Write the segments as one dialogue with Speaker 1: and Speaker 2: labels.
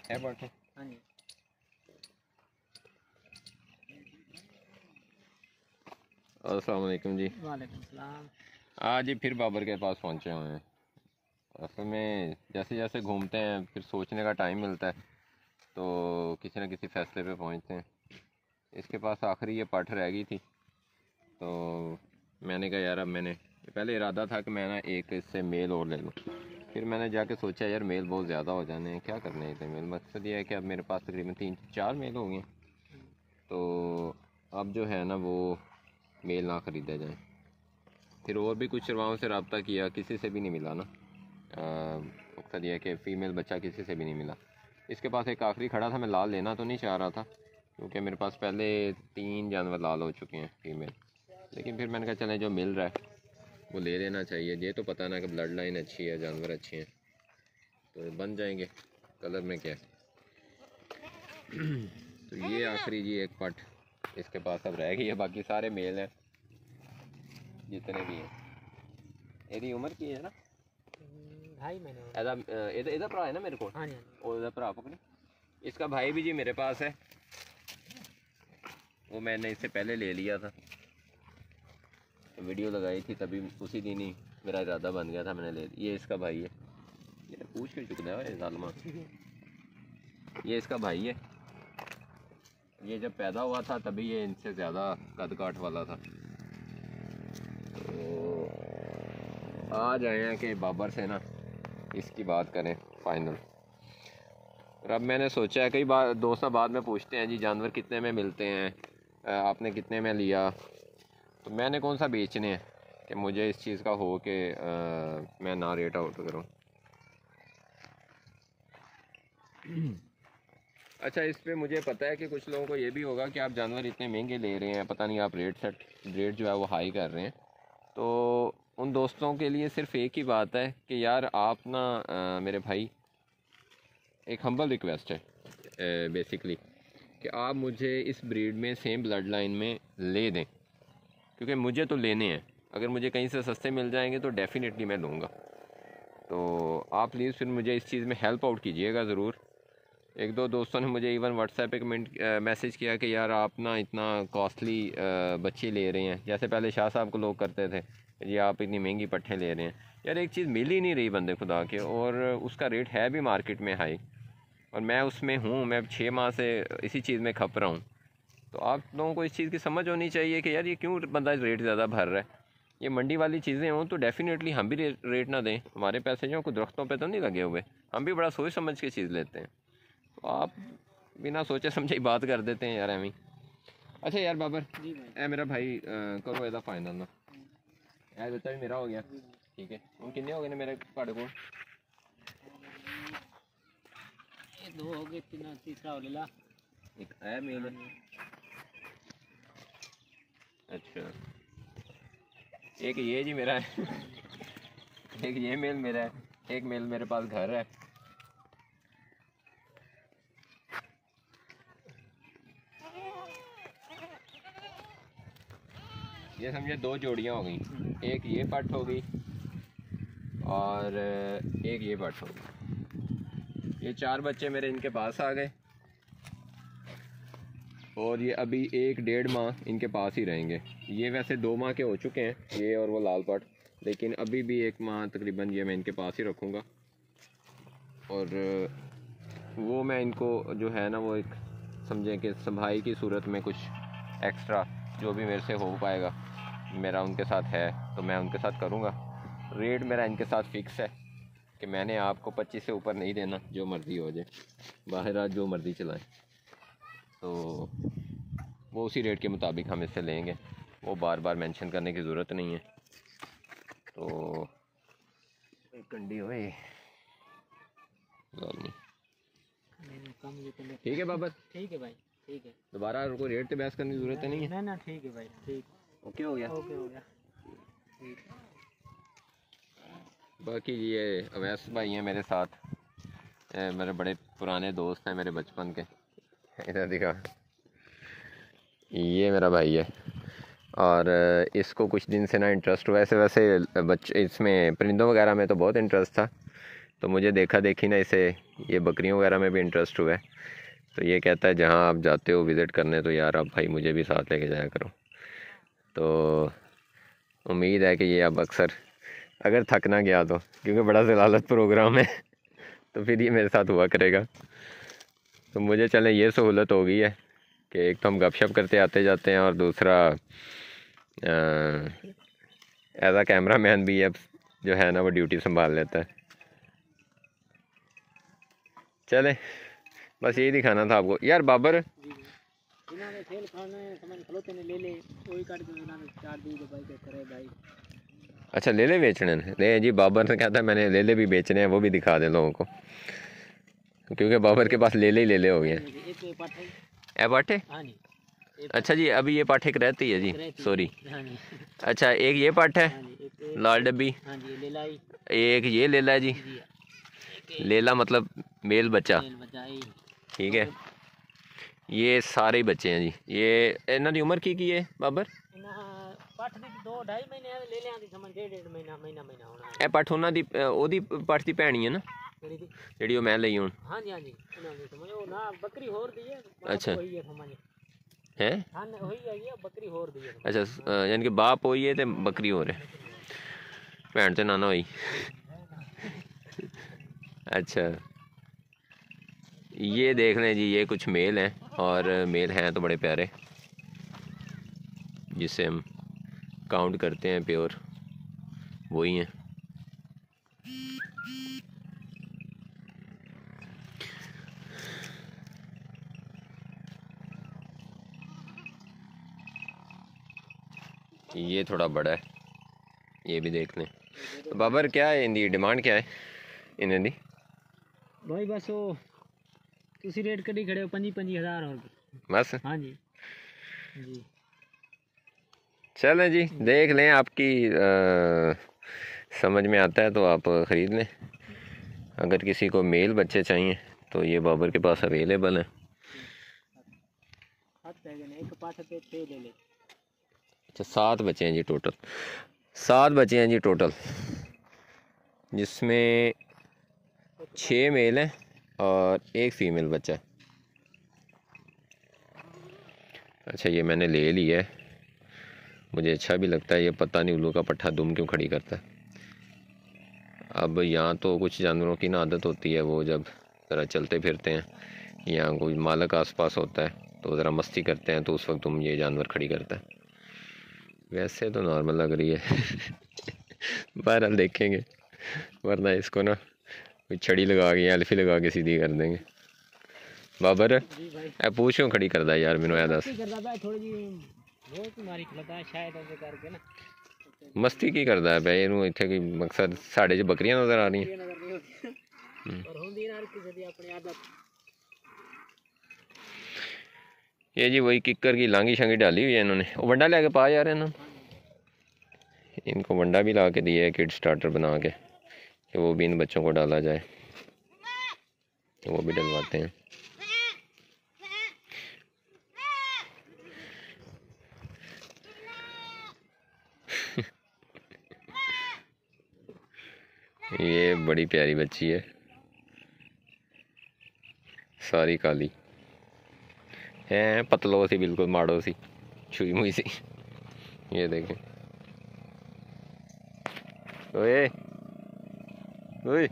Speaker 1: है पट है।
Speaker 2: हाँ जी।
Speaker 1: अस्सलाम वालेकुम जी।
Speaker 2: वालेकुम सलाम।
Speaker 1: आज ही फिर बाबर के पास पहुंचे हुए हैं। असल में जैसे जैसे घूमते हैं फिर सोचने का टाइम मिलता है तो किसी न किसी फैसले पे पहुंचते हैं। इसके पास आखिरी ये पट रह गई थी तो मैंने कहा यार अब मैंने पहले इरादा था कि मैं ना एक इससे मेल और ले लूँ। फिर मैंने जाके सोचा यार मेल बहुत ज़्यादा हो जाने हैं, क्या करने इतने मेल। मकसद ये है कि अब मेरे पास तकरीबन 3-4 मेल हो गए तो अब जो है ना वो मेल ना ख़रीदे जाएँ। फिर और भी कुछ चरवाहों से रब्ता किया, किसी से भी नहीं मिला ना। मकसद यह है कि फ़ीमेल बच्चा किसी से भी नहीं मिला। इसके पास एक आखिरी खड़ा था, मैं लाल लेना तो नहीं चाह रहा था क्योंकि मेरे पास पहले 3 जानवर लाल हो चुके हैं फ़ीमेल। लेकिन फिर मैंने कहा चलें जो मिल रहा है वो ले लेना चाहिए। ये तो पता ना कि ब्लड लाइन अच्छी है, जानवर अच्छे हैं तो बन जाएंगे, कलर में क्या है। तो ये आखिरी जी एक पट इसके पास अब रह गई है, बाकी सारे मेल हैं जितने भी हैं। ਇਹਦੀ उम्र की है ना
Speaker 2: 2.5 महीने हो गए।
Speaker 1: ਇਹਦਾ ਭਰਾ है ना मेरे को।
Speaker 2: हाँ जी हाँ
Speaker 1: और ਇਹਦਾ ਭਰਾ पकड़ी। इसका भाई भी जी मेरे पास है, वो मैंने इससे पहले ले लिया था, तो वीडियो लगाई थी तभी उसी दिन ही मेरा इरादा बन गया था, मैंने ले लिया। ये इसका भाई है, ये पूछ के चुकना है जालमा। ये इसका भाई है, ये जब पैदा हुआ था तभी ये इनसे ज़्यादा कद काठ वाला था। तो आ जाए हैं कि बाबर से ना इसकी बात करें फाइनल। और अब मैंने सोचा है, कई बार दोस्त बाद में पूछते हैं जी जानवर कितने में मिलते हैं, आपने कितने में लिया, तो मैंने कौन सा बेचने हैं कि मुझे इस चीज़ का हो कि मैं ना रेट आउट करूँ। अच्छा, इस पे मुझे पता है कि कुछ लोगों को ये भी होगा कि आप जानवर इतने महंगे ले रहे हैं, पता नहीं आप रेट जो है वो हाई कर रहे हैं। तो उन दोस्तों के लिए सिर्फ एक ही बात है कि यार आप ना मेरे भाई एक हम्बल रिक्वेस्ट है बेसिकली कि आप मुझे इस ब्रीड में सेम ब्लड लाइन में ले दें, क्योंकि मुझे तो लेने हैं। अगर मुझे कहीं से सस्ते मिल जाएंगे तो डेफ़िनेटली मैं लूँगा। तो आप प्लीज़ फिर मुझे इस चीज़ में हेल्प आउट कीजिएगा ज़रूर। एक दो दोस्तों ने मुझे इवन व्हाट्सएप पे कमेंट मैसेज किया कि यार आप ना इतना कॉस्टली बच्चे ले रहे हैं, जैसे पहले शाह साहब को लोग करते थे जी आप इतनी महंगी पट्ठे ले रहे हैं। यार एक चीज़ मिल ही नहीं रही बंदे खुदा के, और उसका रेट है भी मार्केट में हाई, और मैं उसमें हूँ, मैं 6 माह से इसी चीज़ में खप रहा हूँ। तो आप लोगों को इस चीज़ की समझ होनी चाहिए कि यार ये क्यों बंदा रेट ज़्यादा भर रहा है। ये मंडी वाली चीज़ें हों तो डेफ़िनेटली हम भी रेट ना दें, हमारे पैसे जो कुछ दरख्तों पे तो नहीं लगे हुए, हम भी बड़ा सोच समझ के चीज़ लेते हैं। तो आप बिना सोचे समझे ही बात कर देते हैं यार एवं। अच्छा यार बाबर
Speaker 2: जी भाई।
Speaker 1: ए मेरा भाई करो ਇਹਦਾ फाइनल ना, ए बच्चा भी मेरा हो गया ठीक है। ਹੁਣ किन्ने हो गए ने मेरे ਤੁਹਾਡੇ ਕੋਲ?
Speaker 2: ये 2 हो गए, 3 तीसरा हो लेला।
Speaker 1: एक है मेल। अच्छा, एक ये जी मेरा है एक ये मेल मेरा है, एक मेल मेरे पास घर है। ये समझे 2 जोड़ियाँ हो गई, एक ये पट हो गई और एक ये पट हो गई। ये 4 बच्चे मेरे इनके पास आ गए और ये अभी 1-1.5 माह इनके पास ही रहेंगे। ये वैसे 2 माह के हो चुके हैं ये और वो लाल पट, लेकिन अभी भी 1 माह तकरीबन ये मैं इनके पास ही रखूँगा। और वो मैं इनको जो है ना वो एक समझें कि संभाई की सूरत में कुछ एक्स्ट्रा जो भी मेरे से हो पाएगा मेरा उनके साथ है तो मैं उनके साथ करूँगा। रेट मेरा इनके साथ फ़िक्स है कि मैंने आपको 25 से ऊपर नहीं देना, जो मर्ज़ी हो जाए, बाहर आज जो मर्ज़ी चलाएं, तो वो उसी रेट के मुताबिक हम इससे लेंगे। वो बार बार मेंशन करने की ज़रूरत नहीं है। तो कंडी हुए ठीक है बाबर,
Speaker 2: ठीक है भाई, ठीक है।
Speaker 1: दोबारा कोई रेट पे बहस करने की ज़रूरत नहीं है।
Speaker 2: ना ठीक है भाई, ठीक।
Speaker 1: ओके हो गया।
Speaker 2: ओके हो गया, ठीक।
Speaker 1: बाकी ये अवैस भाई हैं मेरे साथ, मेरे बड़े पुराने दोस्त हैं मेरे बचपन के। इधर दिखा, ये मेरा भाई है और इसको कुछ दिन से ना इंटरेस्ट हुआ, वैसे बच्चे इसमें परिंदों वगैरह में तो बहुत इंटरेस्ट था, तो मुझे देखा देखी ना इसे ये बकरियों वगैरह में भी इंटरेस्ट हुआ है। तो ये कहता है जहाँ आप जाते हो विज़िट करने तो यार आप भाई मुझे भी साथ लेके जाया करो। तो उम्मीद है कि ये अब अक्सर अगर थक ना गया तो, क्योंकि बड़ा ज़लालत प्रोग्राम है तो फिर ये मेरे साथ हुआ करेगा। तो मुझे चलें ये सहूलत हो गई है कि एक तो हम गपशप करते आते जाते हैं और दूसरा एज आ कैमरा मैन भी अब जो है ना वो ड्यूटी संभाल लेता है। चले बस यही दिखाना था आपको यार। बाबर
Speaker 2: इन्होंने खेल खाने समझ खलोते ने ले ले वही काट के इन्होंने 4 दूध भाई के करे भाई।
Speaker 1: अच्छा ले ले बेचने ले जी। बाबर ने कहता है मैंने ले ले भी बेचने हैं, वो भी दिखा दें लोगों को, क्योंकि बाबर के पास ले ले हो गए हैं।
Speaker 2: एक पाठे
Speaker 1: ए पाठे।
Speaker 2: हां जी।
Speaker 1: अच्छा जी अभी ये पाठे एक रहती है जी, सॉरी।
Speaker 2: हां जी।
Speaker 1: अच्छा एक ये पाठ है लाल डब्बी।
Speaker 2: हां जी ले लाई।
Speaker 1: एक ये ले ला जी, लेला मतलब मेल बच्चा, ठीक है। ये सारे ही बच्चे हैं जी। ये इन्हों की उम्र की है बाबर?
Speaker 2: पठ दी 2-2.5 महीने ले लिया दी समझ 1.5 महीना होना।
Speaker 1: ए पठ ਉਹਨਾਂ ਦੀ ਉਹਦੀ ਪੱਠ ਦੀ ਭੈਣੀ ਹੈ ਨਾ ਜਿਹੜੀ ਉਹ ਮੈਂ ਲਈ ਹੁਣ?
Speaker 2: हाँ जी ਉਹਨਾਂ ਦੀ ਸਮਝ ਉਹ ਨਾ ਬੱਕਰੀ ਹੋਰ ਦੀ ਹੈ।
Speaker 1: अच्छा
Speaker 2: ਹੋਈ ਹੈ ਸਮਝ
Speaker 1: है।
Speaker 2: ਹਾਂ ਹੋਈ ਹੈ ਬੱਕਰੀ ਹੋਰ ਦੀ ਹੈ।
Speaker 1: अच्छा यानी कि बाप होई है ते बकरी हो है, भैन ते नाना होई। अच्छा ये देख लें जी, ये कुछ मेल हैं और मेल हैं तो बड़े प्यारे, जिसे हम काउंट करते हैं प्योर वही हैं। ये थोड़ा बड़ा है, ये भी देख लें। तो बाबर क्या है इनकी डिमांड, क्या है इन्हें दी
Speaker 2: भाई? बस वो तुसी रेट कड़ी खड़े हो 25,000 और
Speaker 1: बस।
Speaker 2: हाँ जी जी
Speaker 1: चलें जी देख लें, आपकी समझ में आता है तो आप ख़रीद लें। अगर किसी को मेल बच्चे चाहिए तो ये बाबर के पास अवेलेबल है। अच्छा 7 बच्चे हैं जी टोटल, 7 बच्चे हैं जी टोटल, जिसमें 6 मेल हैं और 1 फीमेल बच्चा है। अच्छा ये मैंने ले लिया है, मुझे अच्छा भी लगता है। ये पता नहीं उल्लू का पट्ठा दुम क्यों खड़ी करता है। अब यहाँ तो कुछ जानवरों की ना आदत होती है, वो जब ज़रा चलते फिरते हैं या कोई मालक आसपास होता है तो ज़रा मस्ती करते हैं तो उस वक्त तुम ये जानवर खड़ी करता है। वैसे तो नॉर्मल लग रही है बहरहाल देखेंगे, वरना इसको ना कोई छड़ी लगा के या अल्फी लगा के सीधी कर देंगे। बाबर ए पूछ क्यों खड़ी करदा यार, मैनू ए दस। मस्ती की करदा है भाई, इनू इत्थे कोई मकसद? साढ़े च बकरियां नज़र आ रही हैं। ये जी वही किक्कर की लांगी शंगी डाली हुई है इन्होंने। वो वंडा लेके पा यार इन्होंने, इनको वंडा भी ला के दिया है किड स्टार्टर बना के कि वो भी इन बच्चों को डाला जाए, तो वो भी डलवाते हैं। ये बड़ी प्यारी बच्ची है, सारी काली है, पतलो सी बिल्कुल माड़ो सी छुई मुई सी। ये देखें, ओए ओए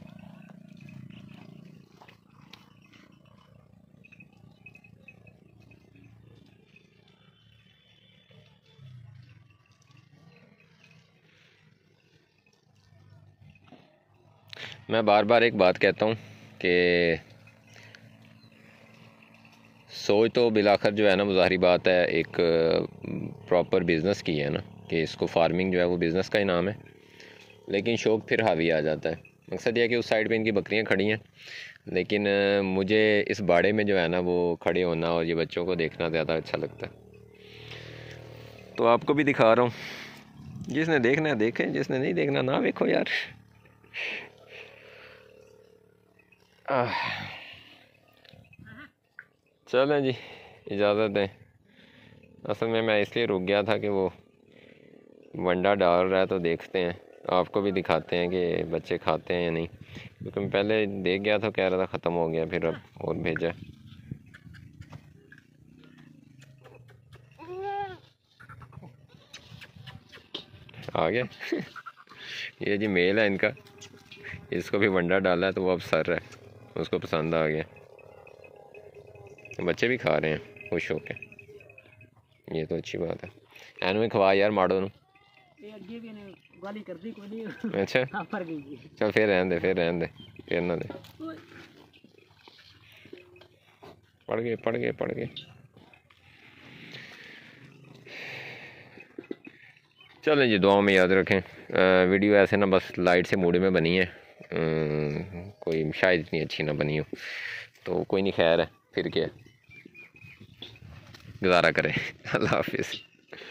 Speaker 1: मैं बार बार एक बात कहता हूँ कि सोच तो बिलाखर जो है ना, मुज़ाहरी बात है, एक प्रॉपर बिज़नेस की है ना, कि इसको फार्मिंग जो है वो बिज़नेस का ही नाम है, लेकिन शौक़ फिर हावी आ जाता है। मकसद यह है कि उस साइड पे इनकी बकरियां खड़ी हैं, लेकिन मुझे इस बाड़े में जो है ना वो खड़े होना और ये बच्चों को देखना ज़्यादा अच्छा लगता है। तो आपको भी दिखा रहा हूँ, जिसने देखना है देखें, जिसने नहीं देखना ना देखो यार। चलें जी इजाज़त दें। असल में मैं इसलिए रुक गया था कि वो वंडा डाल रहा है तो देखते हैं आपको भी दिखाते हैं कि बच्चे खाते हैं या नहीं, क्योंकि मैं पहले देख गया था, कह रहा था ख़त्म हो गया, फिर अब और भेजा। आ गया ये जी मेल है इनका, इसको भी वंडा डाला है तो वो अब सर है, उसको पसंद आ गया। बच्चे भी खा रहे हैं खुश होके, ये तो अच्छी बात है। एनू ही खवा यार माड़ो नू।
Speaker 2: गाली कर दी कोई नहीं।
Speaker 1: अच्छा
Speaker 2: पर गई
Speaker 1: चल फिर रहने दे, फिर रहने दे, फिर ना दे। पढ़ गए पढ़ गए पढ़ गए। चलें जी, दुआ में याद रखें। वीडियो ऐसे ना बस लाइट से मूड में बनी है, कोई शायद इतनी अच्छी ना बनी हो, तो कोई नहीं, खैर है, फिर क्या गुजारा करें। अल्लाह हाफिज़।